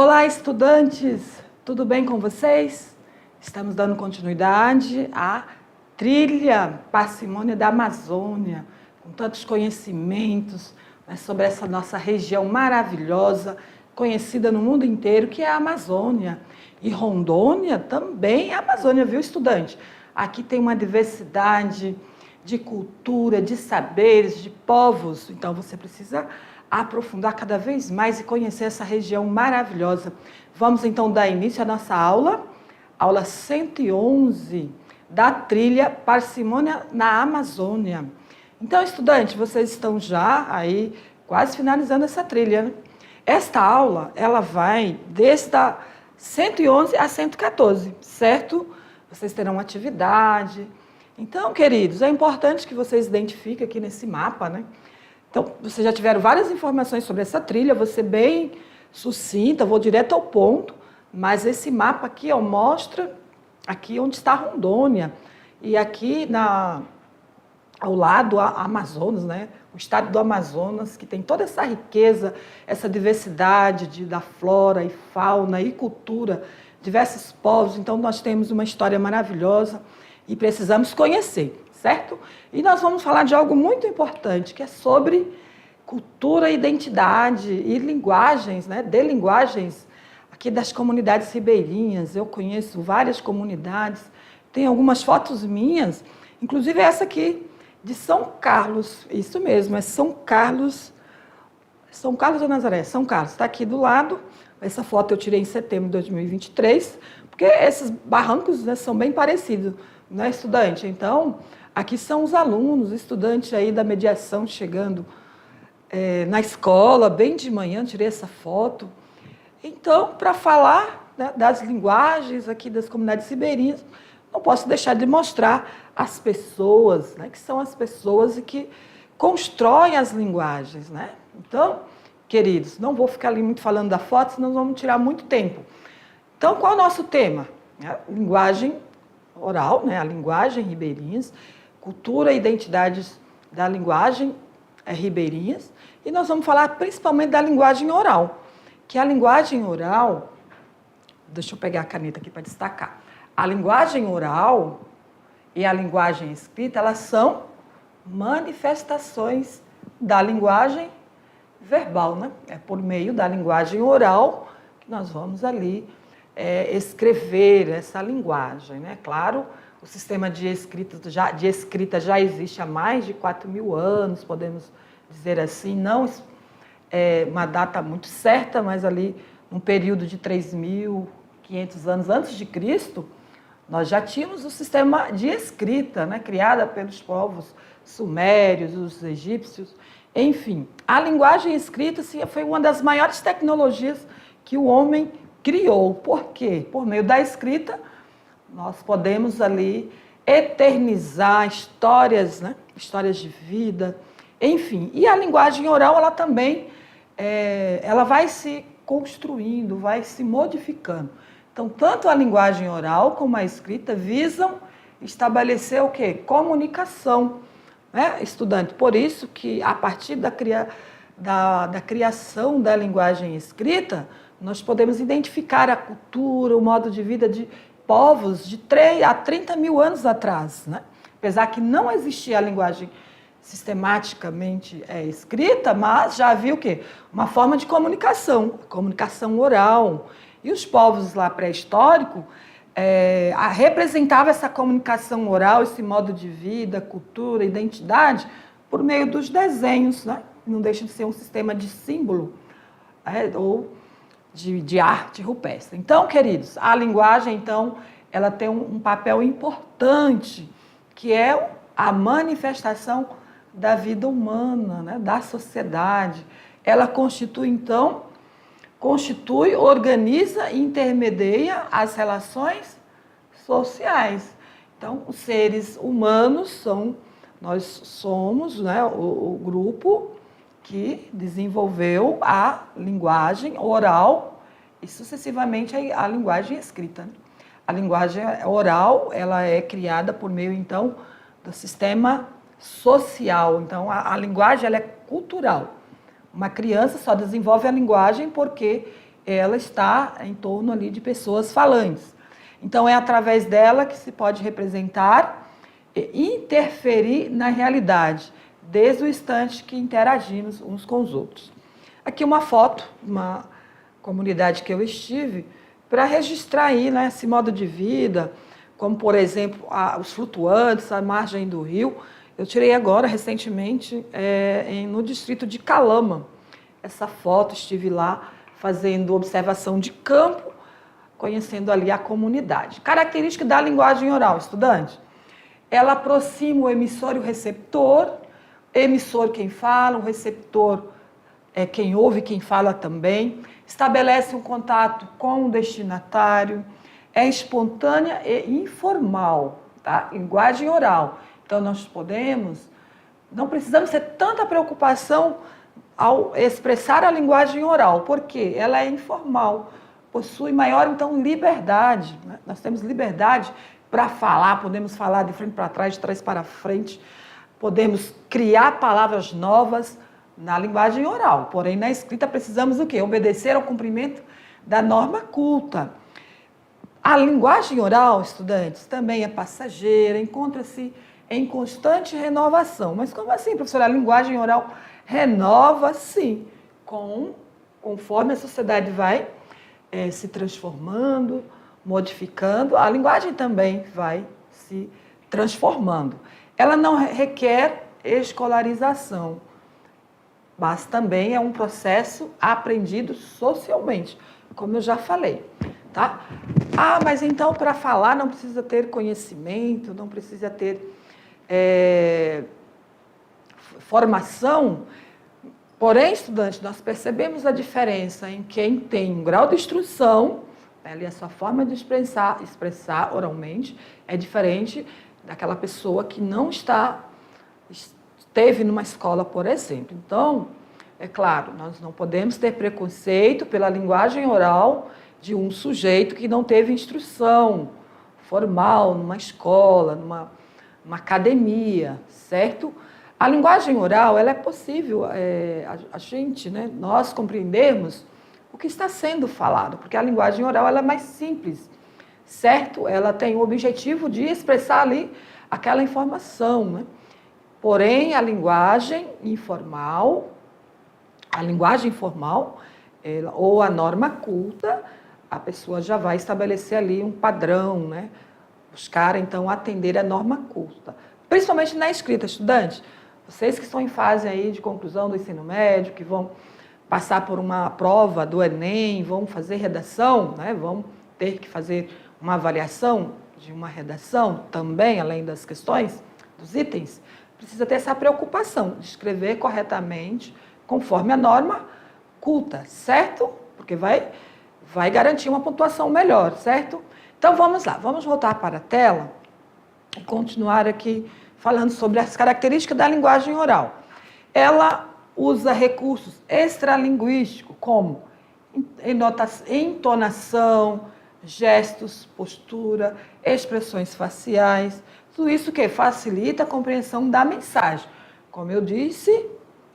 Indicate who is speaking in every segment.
Speaker 1: Olá, estudantes! Tudo bem com vocês? Estamos dando continuidade à trilha Parcimônia da Amazônia, com tantos conhecimentos, né, sobre essa nossa região maravilhosa, conhecida no mundo inteiro, que é a Amazônia. E Rondônia também é a Amazônia, viu, estudante? Aqui tem uma diversidade de cultura, de saberes, de povos, então você precisa aprofundar cada vez mais e conhecer essa região maravilhosa. Vamos então dar início à nossa aula 111 da trilha Parcimônia na Amazônia. Então, estudantes, vocês estão já aí quase finalizando essa trilha, né? Esta aula, ela vai desde a 111 a 114, certo? Vocês terão atividade. Então, queridos, é importante que vocês identifiquem aqui nesse mapa, né? Então, vocês já tiveram várias informações sobre essa trilha, vou ser bem sucinta, vou direto ao ponto, mas esse mapa aqui mostra aqui onde está Rondônia, e aqui ao lado a Amazonas, né? O estado do Amazonas, que tem toda essa riqueza, essa diversidade da flora e fauna e cultura, diversos povos, então nós temos uma história maravilhosa e precisamos conhecer. Certo? E nós vamos falar de algo muito importante, que é sobre cultura, identidade e linguagens, né? De linguagens aqui das comunidades ribeirinhas. Eu conheço várias comunidades, tem algumas fotos minhas, inclusive essa aqui, de São Carlos, isso mesmo, é São Carlos ou Nazaré? São Carlos, está aqui do lado. Essa foto eu tirei em setembro de 2023, porque esses barrancos, né, são bem parecidos, né, estudante? Então, aqui são os alunos, estudantes aí da mediação chegando na escola, bem de manhã, tirei essa foto. Então, para falar, né, das linguagens aqui das comunidades ribeirinhas, não posso deixar de mostrar as pessoas, né, que são as pessoas e que constroem as linguagens, né? Então, queridos, não vou ficar ali muito falando da foto, senão vamos tirar muito tempo. Então, qual é o nosso tema? Linguagem oral, né, a linguagem ribeirinhas, cultura e identidades da linguagem ribeirinhas, e nós vamos falar principalmente da linguagem oral, que a linguagem oral, deixa eu pegar a caneta aqui para destacar, a linguagem oral e a linguagem escrita, elas são manifestações da linguagem verbal, né? É por meio da linguagem oral que nós vamos ali escrever essa linguagem, né? Claro, o sistema de escrita já existe há mais de 4.000 anos, podemos dizer assim, não é uma data muito certa, mas ali num período de 3.500 anos antes de Cristo, nós já tínhamos o sistema de escrita, né, criada pelos povos sumérios, os egípcios, enfim. A linguagem escrita foi uma das maiores tecnologias que o homem criou. Por quê? Por meio da escrita, nós podemos ali eternizar histórias, né? Histórias de vida, enfim. E a linguagem oral, ela também ela vai se construindo, vai se modificando. Então, tanto a linguagem oral como a escrita visam estabelecer o quê? Comunicação, né, estudante? Por isso que, a partir da criação da linguagem escrita, nós podemos identificar a cultura, o modo de vida de povos de 30.000 anos atrás, né? Apesar que não existia a linguagem sistematicamente escrita, mas já havia o quê? Uma forma de comunicação oral. E os povos lá pré-históricos representavam essa comunicação oral, esse modo de vida, cultura, identidade, por meio dos desenhos, né? Não deixa de ser um sistema de símbolo ou de arte rupestre. Então, queridos, a linguagem, então, ela tem um papel importante, que é a manifestação da vida humana, né, da sociedade. Ela constitui, organiza e intermedia as relações sociais. Então, os seres humanos nós somos, né, o grupo que desenvolveu a linguagem oral e, sucessivamente, a linguagem escrita. A linguagem oral, ela é criada por meio, então, do sistema social. Então, a linguagem, ela é cultural. Uma criança só desenvolve a linguagem porque ela está em torno ali de pessoas falantes. Então, é através dela que se pode representar e interferir na realidade, desde o instante que interagimos uns com os outros. Aqui uma foto, uma comunidade que eu estive, para registrar aí, né, esse modo de vida, como, por exemplo, os flutuantes, a margem do rio. Eu tirei agora, recentemente, no distrito de Calama, essa foto, estive lá fazendo observação de campo, conhecendo ali a comunidade. Característica da linguagem oral, estudante. Ela aproxima o emissor e o receptor quem fala, o receptor é quem ouve, quem fala também, estabelece um contato com o destinatário, é espontânea e informal, tá? Linguagem oral. Então, não precisamos ter tanta preocupação ao expressar a linguagem oral, porque ela é informal, possui maior, então, liberdade, né? Nós temos liberdade para falar, podemos falar de frente para trás, de trás para frente, podemos criar palavras novas na linguagem oral, porém, na escrita precisamos do quê? Obedecer ao cumprimento da norma culta. A linguagem oral, estudantes, também é passageira, encontra-se em constante renovação. Mas como assim, professora? A linguagem oral renova, sim, conforme a sociedade vai se transformando, modificando, a linguagem também vai se transformando. Ela não requer escolarização, mas também é um processo aprendido socialmente, como eu já falei, tá? Mas então para falar não precisa ter conhecimento, não precisa ter formação. Porém, estudante, nós percebemos a diferença em quem tem um grau de instrução, ali a sua forma de expressar oralmente é diferente daquela pessoa que não esteve numa escola, por exemplo. Então, é claro, nós não podemos ter preconceito pela linguagem oral de um sujeito que não teve instrução formal numa escola, numa academia, certo? A linguagem oral, ela é possível a gente, né, nós compreendermos o que está sendo falado, porque a linguagem oral ela é mais simples, certo? Ela tem o objetivo de expressar ali aquela informação, né? Porém, a linguagem informal, ou a norma culta, a pessoa já vai estabelecer ali um padrão, né? Buscar, então, atender a norma culta. Principalmente na escrita, estudante. Vocês que estão em fase aí de conclusão do ensino médio, que vão passar por uma prova do Enem, vão fazer redação, né? Vão ter que fazer uma avaliação de uma redação também, além das questões, dos itens, precisa ter essa preocupação de escrever corretamente, conforme a norma culta, certo? Porque vai garantir uma pontuação melhor, certo? Então, vamos lá, vamos voltar para a tela e continuar aqui falando sobre as características da linguagem oral. Ela usa recursos extralinguísticos, como entonação, gestos, postura, expressões faciais, tudo isso que facilita a compreensão da mensagem. Como eu disse,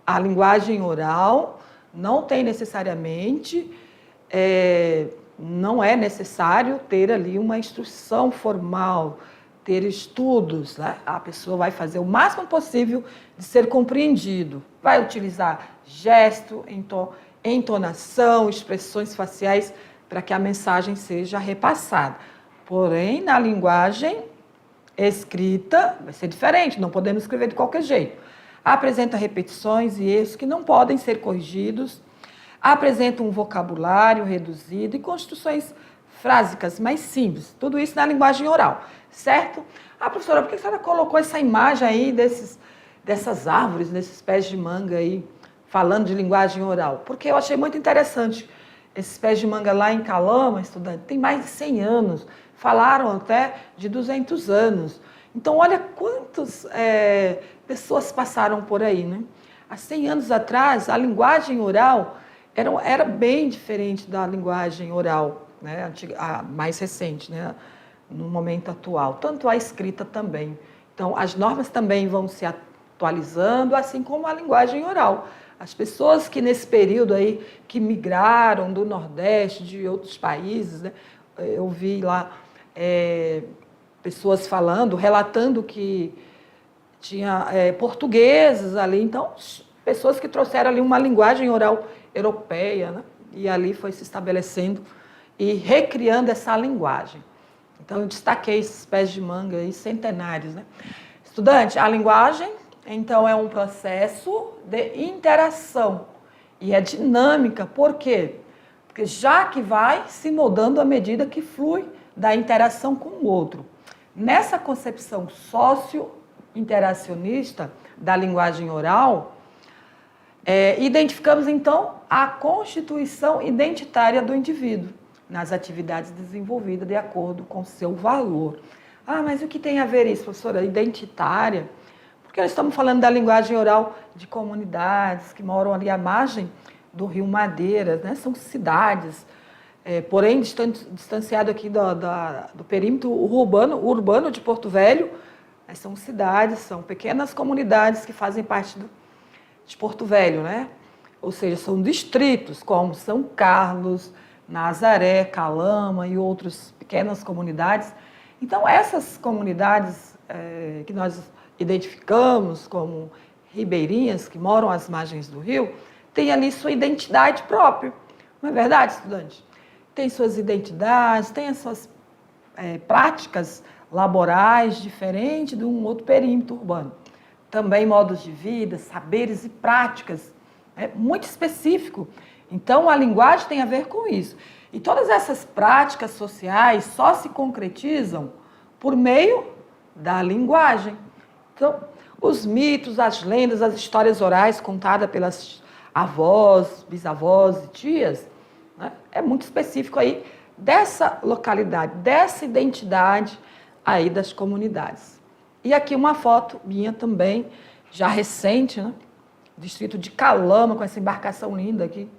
Speaker 1: a linguagem oral não tem necessariamente, não é necessário ter ali uma instrução formal, ter estudos, né? A pessoa vai fazer o máximo possível de ser compreendido. Vai utilizar gesto, entonação, expressões faciais para que a mensagem seja repassada. Porém, na linguagem escrita, vai ser diferente, não podemos escrever de qualquer jeito. Apresenta repetições e erros que não podem ser corrigidos, apresenta um vocabulário reduzido e construções frásicas mais simples. Tudo isso na linguagem oral, certo? Professora, por que a senhora colocou essa imagem aí dessas árvores, desses pés de manga aí, falando de linguagem oral? Porque eu achei muito interessante. Esses pés de manga lá em Calama, estudante, tem mais de 100 anos. Falaram até de 200 anos. Então, olha quantas pessoas passaram por aí, né? Há 100 anos atrás, a linguagem oral era bem diferente da linguagem oral, né? A mais recente, né? No momento atual. Tanto a escrita também. Então, as normas também vão se atualizando, assim como a linguagem oral. As pessoas que nesse período aí, que migraram do Nordeste, de outros países, né? Eu vi lá pessoas falando, relatando que tinha portugueses ali, então pessoas que trouxeram ali uma linguagem oral europeia, né? E ali foi se estabelecendo e recriando essa linguagem. Então eu destaquei esses pés de manga aí centenários, né? Estudante, a linguagem, então, é um processo de interação e é dinâmica. Por quê? Porque já que vai se moldando à medida que flui da interação com o outro. Nessa concepção socio-interacionista da linguagem oral, identificamos, então, a constituição identitária do indivíduo nas atividades desenvolvidas de acordo com seu valor. Ah, mas o que tem a ver isso, professora? Identitária? Porque nós estamos falando da linguagem oral de comunidades que moram ali à margem do Rio Madeira, né? São cidades, porém distanciado aqui do perímetro urbano de Porto Velho, são cidades, são pequenas comunidades que fazem parte de Porto Velho, né? Ou seja, são distritos como São Carlos, Nazaré, Calama e outras pequenas comunidades. Então, essas comunidades que nós identificamos como ribeirinhas, que moram às margens do rio, têm ali sua identidade própria. Não é verdade, estudante? Tem suas identidades, tem as suas práticas laborais diferentes de um outro perímetro urbano. Também modos de vida, saberes e práticas, muito específico. Então, a linguagem tem a ver com isso. E todas essas práticas sociais só se concretizam por meio da linguagem. Então, os mitos, as lendas, as histórias orais contadas pelas avós, bisavós e tias, né, é muito específico aí dessa localidade, dessa identidade aí das comunidades. E aqui uma foto minha também, já recente, né? Distrito de Calama, com essa embarcação linda aqui.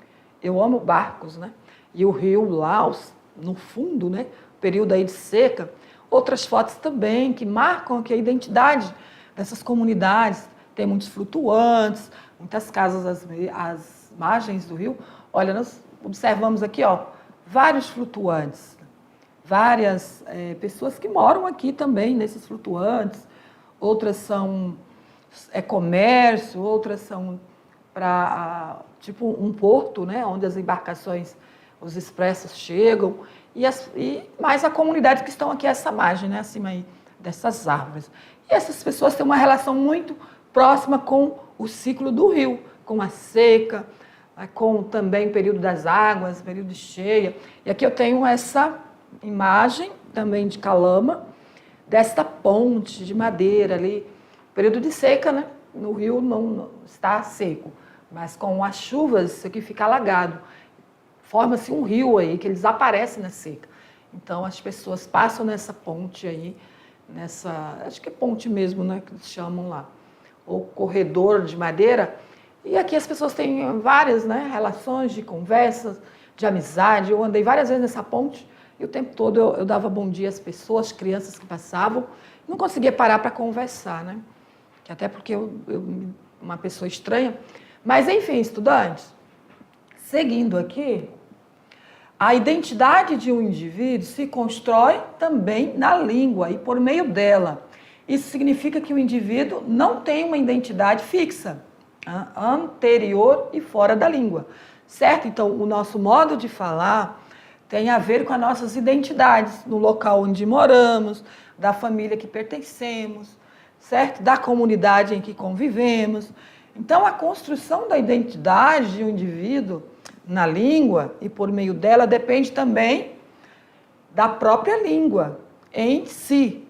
Speaker 1: Eu amo barcos, né? E o rio lá, no fundo, né? Período aí de seca. Outras fotos também que marcam aqui a identidade dessas comunidades. Tem muitos flutuantes, muitas casas às margens do rio. Olha, nós observamos aqui, ó, vários flutuantes. Várias pessoas que moram aqui também nesses flutuantes. Outras são comércio, outras são para tipo um porto, né, onde as embarcações, os expressos chegam, e mais a comunidade que estão aqui a essa margem, né, acima aí dessas árvores. E essas pessoas têm uma relação muito próxima com o ciclo do rio, com a seca, com também o período das águas, período de cheia. E aqui eu tenho essa imagem também de Calama, desta ponte de madeira ali, período de seca, né? No rio não está seco, mas com as chuvas isso aqui fica alagado. Forma-se um rio aí, que eles aparecem na seca. Então as pessoas passam nessa ponte aí, acho que é ponte mesmo, né? Que eles chamam lá, ou corredor de madeira. E aqui as pessoas têm várias, né, relações de conversas, de amizade. Eu andei várias vezes nessa ponte e o tempo todo eu dava bom dia às pessoas, crianças que passavam. Não conseguia parar para conversar, né? Até porque eu uma pessoa estranha. Mas, enfim, estudantes, seguindo aqui, a identidade de um indivíduo se constrói também na língua e por meio dela. Isso significa que o indivíduo não tem uma identidade fixa, anterior e fora da língua, certo? Então, o nosso modo de falar tem a ver com as nossas identidades, no local onde moramos, da família que pertencemos, certo? Da comunidade em que convivemos. Então, a construção da identidade de um indivíduo na língua e por meio dela depende também da própria língua em si.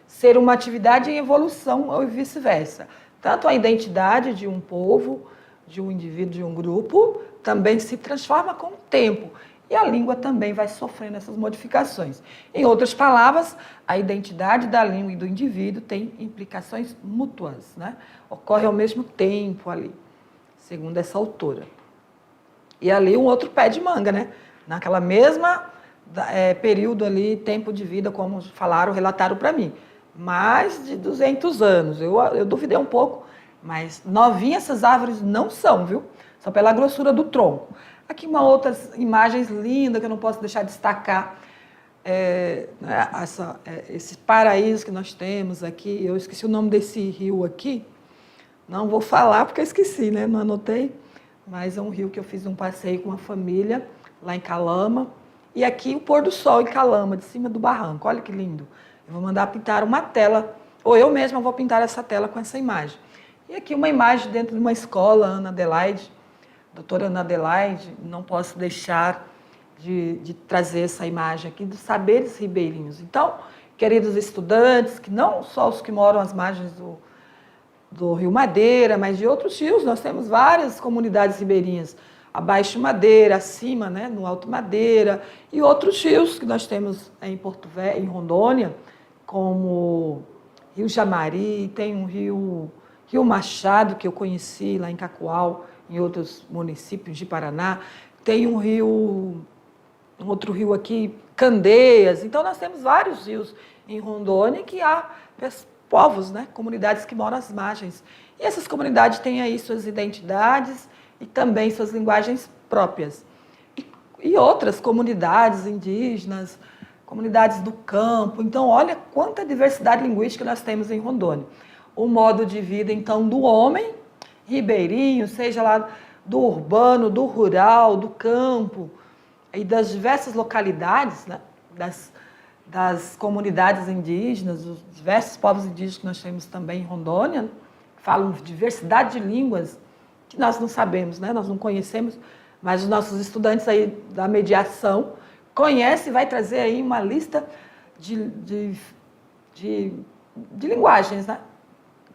Speaker 1: Ser uma atividade em evolução ou vice-versa. Tanto a identidade de um povo, de um indivíduo, de um grupo, também se transforma com o tempo. E a língua também vai sofrendo essas modificações. Em outras palavras, a identidade da língua e do indivíduo tem implicações mútuas, né? Ocorre ao mesmo tempo ali, segundo essa autora. E ali um outro pé de manga, né? Naquela mesma período ali, tempo de vida, como relataram para mim. Mais de 200 anos. Eu duvidei um pouco mas novinhas essas árvores não são, viu? São pela grossura do tronco. Aqui uma outras imagens lindas que eu não posso deixar de destacar. Esse paraíso que nós temos aqui. Eu esqueci o nome desse rio aqui. Não vou falar porque eu esqueci, né? Não anotei. Mas é um rio que eu fiz um passeio com uma família lá em Calama. E aqui o pôr do sol em Calama, de cima do barranco. Olha que lindo. Eu vou mandar pintar uma tela, ou eu mesma vou pintar essa tela com essa imagem. E aqui uma imagem dentro de uma escola, Ana Adelaide, doutora Ana Adelaide, não posso deixar de trazer essa imagem aqui dos saberes ribeirinhos. Então, queridos estudantes, que não só os que moram às margens do Rio Madeira, mas de outros rios, nós temos várias comunidades ribeirinhas, abaixo Madeira, acima, né, no Alto Madeira, e outros rios que nós temos em Porto Velho, em Rondônia, como Rio Jamari, tem um Rio Machado, que eu conheci lá em Cacoal, em outros municípios de Paraná, tem um outro rio aqui, Candeias. Então, nós temos vários rios em Rondônia que há povos, né, comunidades que moram às margens. E essas comunidades têm aí suas identidades e também suas linguagens próprias. E outras comunidades indígenas, comunidades do campo. Então, olha quanta diversidade linguística nós temos em Rondônia. O modo de vida, então, do homem ribeirinho, seja lá do urbano, do rural, do campo, e das diversas localidades, né, das comunidades indígenas, dos diversos povos indígenas que nós temos também em Rondônia, falam diversidade de línguas que nós não sabemos, né, nós não conhecemos, mas os nossos estudantes aí da mediação conhecem e vai trazer aí uma lista de linguagens, né,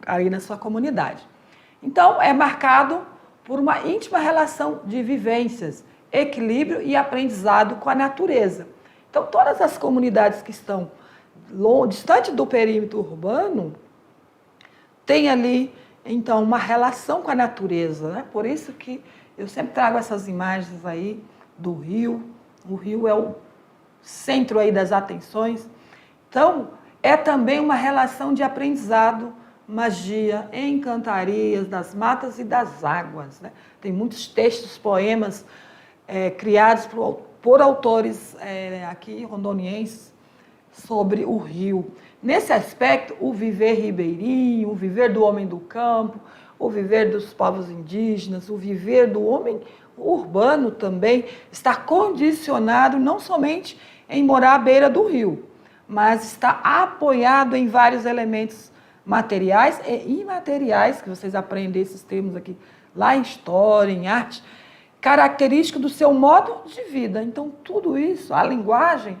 Speaker 1: aí na sua comunidade. Então, é marcado por uma íntima relação de vivências, equilíbrio e aprendizado com a natureza. Então, todas as comunidades que estão distante do perímetro urbano têm ali, então, uma relação com a natureza, né? Por isso que eu sempre trago essas imagens aí do rio. O rio é o centro aí das atenções. Então, é também uma relação de aprendizado, magia, encantarias das matas e das águas, né? Tem muitos textos, poemas criados por autores aqui rondonienses sobre o rio. Nesse aspecto, o viver ribeirinho, o viver do homem do campo, o viver dos povos indígenas, o viver do homem urbano também está condicionado não somente em morar à beira do rio, mas está apoiado em vários elementos materiais e imateriais, que vocês aprendem esses termos aqui lá em história, em arte, característico do seu modo de vida. Então, tudo isso, a linguagem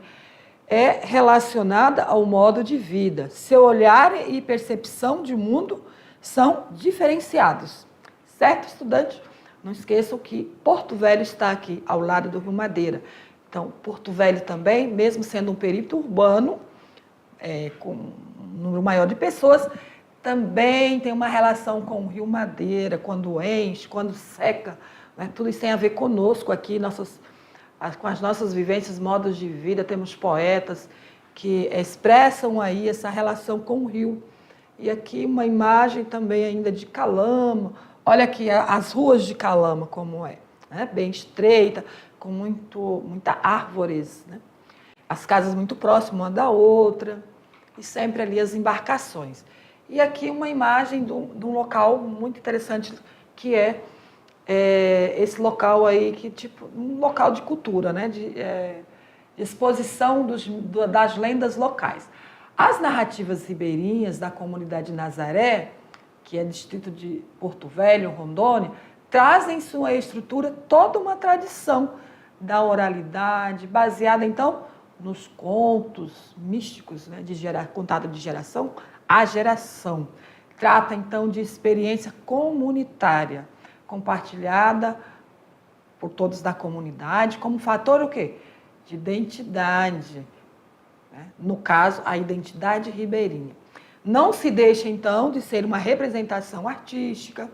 Speaker 1: é relacionada ao modo de vida. Seu olhar e percepção de mundo são diferenciados. Certo, estudante? Não esqueçam que Porto Velho está aqui, ao lado do Rio Madeira. Então, Porto Velho também, mesmo sendo um perímetro urbano, com um número maior de pessoas, também tem uma relação com o Rio Madeira, quando enche, quando seca, né? Tudo isso tem a ver conosco aqui, com as nossas vivências, modos de vida. Temos poetas que expressam aí essa relação com o rio. E aqui uma imagem também ainda de Calama. Olha aqui as ruas de Calama como é, né? Bem estreita, com muita árvores, né? As casas muito próximas uma da outra, e sempre ali as embarcações. E aqui uma imagem de um local muito interessante, que é esse local aí, que tipo um local de cultura, né? De exposição das lendas locais. As narrativas ribeirinhas da comunidade Nazaré, que é distrito de Porto Velho, Rondônia, trazem em sua estrutura toda uma tradição da oralidade, baseada então nos contos místicos, né, contado de geração a geração. Trata então de experiência comunitária, compartilhada por todos da comunidade, como fator o quê? De identidade, né? No caso, a identidade ribeirinha. Não se deixa, então, de ser uma representação artística,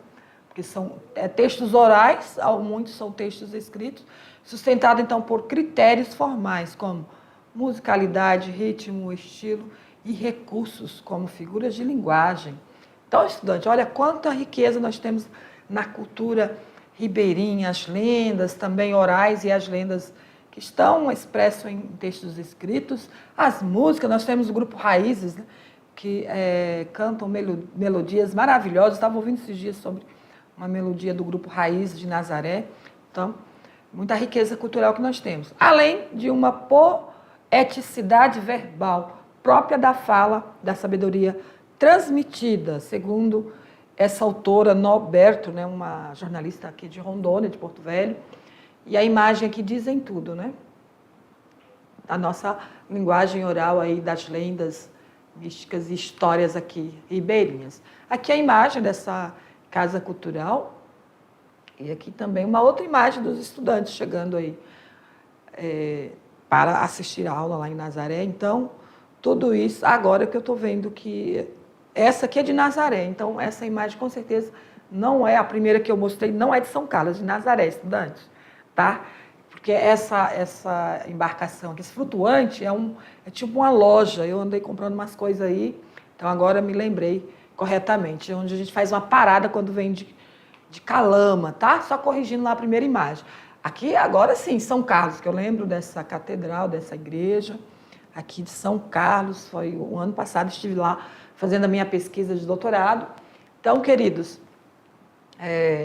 Speaker 1: porque são textos orais, muitos são textos escritos, sustentados, então, por critérios formais, como musicalidade, ritmo, estilo, e recursos, como figuras de linguagem, Então, estudante, olha quanta riqueza nós temos na cultura ribeirinha, as lendas também orais e as lendas que estão expressas em textos escritos, as músicas, nós temos o grupo Raízes, né, que cantam melodias maravilhosas. Estava ouvindo esses dias sobre uma melodia do grupo Raízes de Nazaré. Então, muita riqueza cultural que nós temos. Além de uma poeticidade verbal própria da fala, da sabedoria transmitida, segundo essa autora Norberto, né, uma jornalista aqui de Rondônia, de Porto Velho, e a imagem aqui dizem tudo, né? A nossa linguagem oral aí das lendas místicas e histórias aqui ribeirinhas. Aqui a imagem dessa casa cultural e aqui também uma outra imagem dos estudantes chegando aí para assistir a aula lá em Nazaré. Então, tudo isso, agora que eu estou vendo que essa aqui é de Nazaré, então essa imagem com certeza não é a primeira que eu mostrei, não é de São Carlos, é de Nazaré, estudantes, tá? Porque essa embarcação aqui, esse flutuante, é tipo uma loja. Eu andei comprando umas coisas aí, então agora me lembrei corretamente, onde a gente faz uma parada quando vem de Calama, tá? Só corrigindo lá a primeira imagem. Aqui, agora sim, São Carlos, que eu lembro dessa catedral, dessa igreja, aqui de São Carlos, foi o ano passado, estive lá fazendo a minha pesquisa de doutorado. Então, queridos,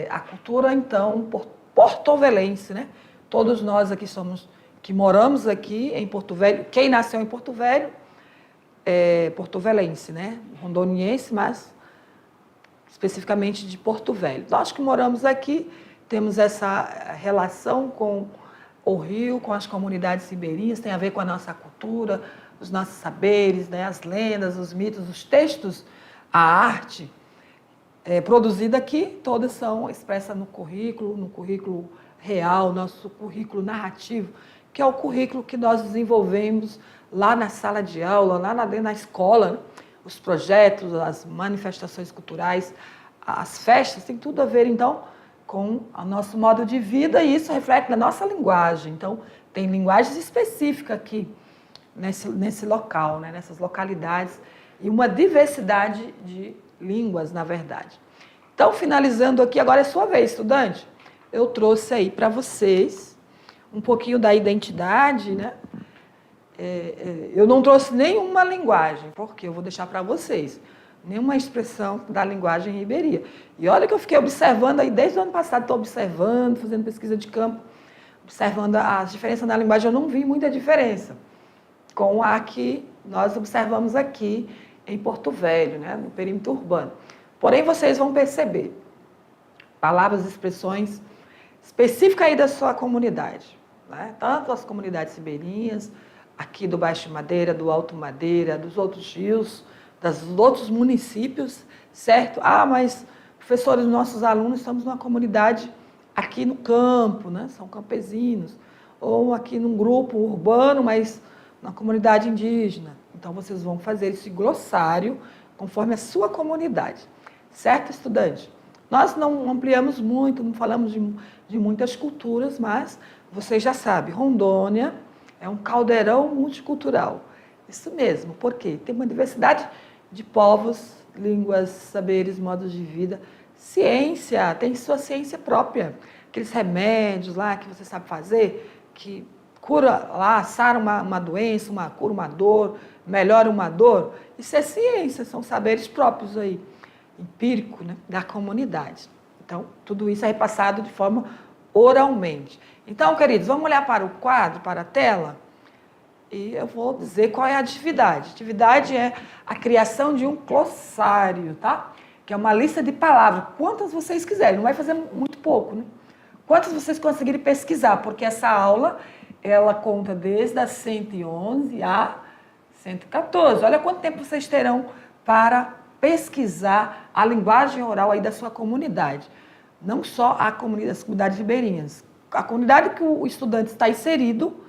Speaker 1: a cultura, então, porto-velhense, né? Todos nós aqui que moramos aqui em Porto Velho, quem nasceu em Porto Velho é porto-velhense, né? Rondoniense, mas especificamente de Porto Velho. Nós que moramos aqui temos essa relação com o rio, com as comunidades ribeirinhas, tem a ver com a nossa cultura, os nossos saberes, né? As lendas, os mitos, os textos, a arte produzida aqui, todas são expressas no currículo real, nosso currículo narrativo, que é o currículo que nós desenvolvemos lá na sala de aula, lá na escola, né? Os projetos, as manifestações culturais, as festas, tem tudo a ver, então, com o nosso modo de vida, e isso reflete na nossa linguagem. Então, tem linguagens específicas aqui nesse local, né? Nessas localidades, e uma diversidade de línguas, na verdade. Então, finalizando aqui, agora é sua vez, estudante. Eu trouxe aí para vocês um pouquinho da identidade, né? Eu não trouxe nenhuma linguagem, porque eu vou deixar para vocês, nenhuma expressão da linguagem ribeirinha. E olha que eu fiquei observando aí, desde o ano passado, estou observando, fazendo pesquisa de campo, observando as diferenças na linguagem, eu não vi muita diferença com a que nós observamos aqui em Porto Velho, né? No perímetro urbano. Porém, vocês vão perceber palavras, expressões específica aí da sua comunidade, né? Tanto as comunidades ribeirinhas, aqui do Baixo Madeira, do Alto Madeira, dos outros rios, dos outros municípios, certo? Ah, mas, professores, nossos alunos, estamos numa comunidade aqui no campo, né? São campesinos, ou aqui num grupo urbano, mas na comunidade indígena. Então, vocês vão fazer esse glossário conforme a sua comunidade, certo, estudante? Nós não ampliamos muito, não falamos de muitas culturas, mas vocês já sabem, Rondônia é um caldeirão multicultural. Isso mesmo, porque tem uma diversidade de povos, línguas, saberes, modos de vida, ciência, tem sua ciência própria. Aqueles remédios lá que você sabe fazer, que cura lá, sara uma doença, cura uma dor, melhora uma dor. Isso é ciência, são saberes próprios aí, empírico, né, da comunidade. Então, tudo isso é repassado de forma oralmente. Então, queridos, vamos olhar para o quadro, para a tela, e eu vou dizer qual é a atividade. A atividade é a criação de um glossário, tá? Que é uma lista de palavras, quantas vocês quiserem, não vai fazer muito pouco, né? Quantas vocês conseguirem pesquisar, porque essa aula, ela conta desde a 111 a 114. Olha quanto tempo vocês terão para pesquisar a linguagem oral aí da sua comunidade. Não só as comunidades ribeirinhas. A comunidade que o estudante está inserido,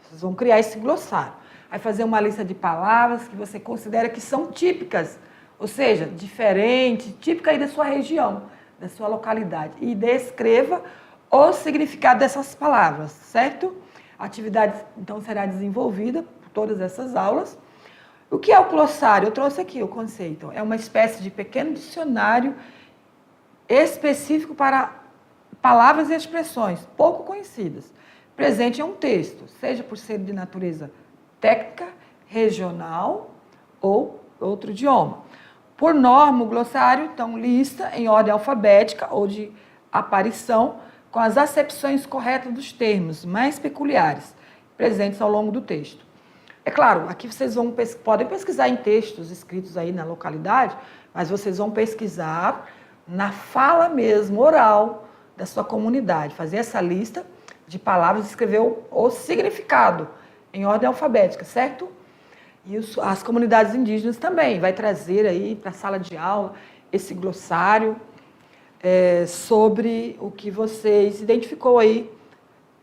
Speaker 1: vocês vão criar esse glossário. Vai fazer uma lista de palavras que você considera que são típicas, ou seja, diferente, típica aí da sua região, da sua localidade. E descreva o significado dessas palavras, certo? A atividade, então, será desenvolvida por todas essas aulas. O que é o glossário? Eu trouxe aqui o conceito. É uma espécie de pequeno dicionário específico para palavras e expressões pouco conhecidas, presente em um texto, seja por ser de natureza técnica, regional ou outro idioma. Por norma, o glossário, então, lista em ordem alfabética ou de aparição com as acepções corretas dos termos mais peculiares presentes ao longo do texto. É claro, aqui vocês podem pesquisar em textos escritos aí na localidade, mas vocês vão pesquisar na fala mesmo, oral, da sua comunidade. Fazer essa lista de palavras e escrever o significado em ordem alfabética, certo? E as comunidades indígenas também vai trazer aí para a sala de aula esse glossário sobre o que vocês identificou aí.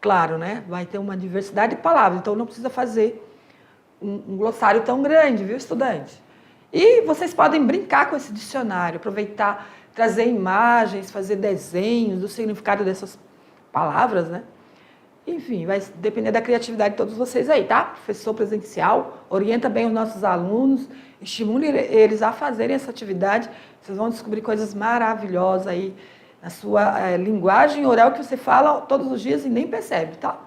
Speaker 1: Claro, né? Vai ter uma diversidade de palavras, então não precisa fazer um glossário tão grande, viu, estudante? E vocês podem brincar com esse dicionário, aproveitar, trazer imagens, fazer desenhos do significado dessas palavras, né? Enfim, vai depender da criatividade de todos vocês aí, tá? Professor presencial, orienta bem os nossos alunos, estimule eles a fazerem essa atividade, vocês vão descobrir coisas maravilhosas aí na sua linguagem oral que você fala todos os dias e nem percebe, tá?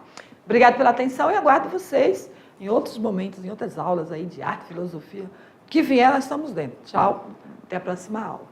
Speaker 1: Obrigada pela atenção e aguardo vocês em outros momentos, em outras aulas aí de arte, filosofia. O que vier, nós estamos dentro. Tchau, até a próxima aula.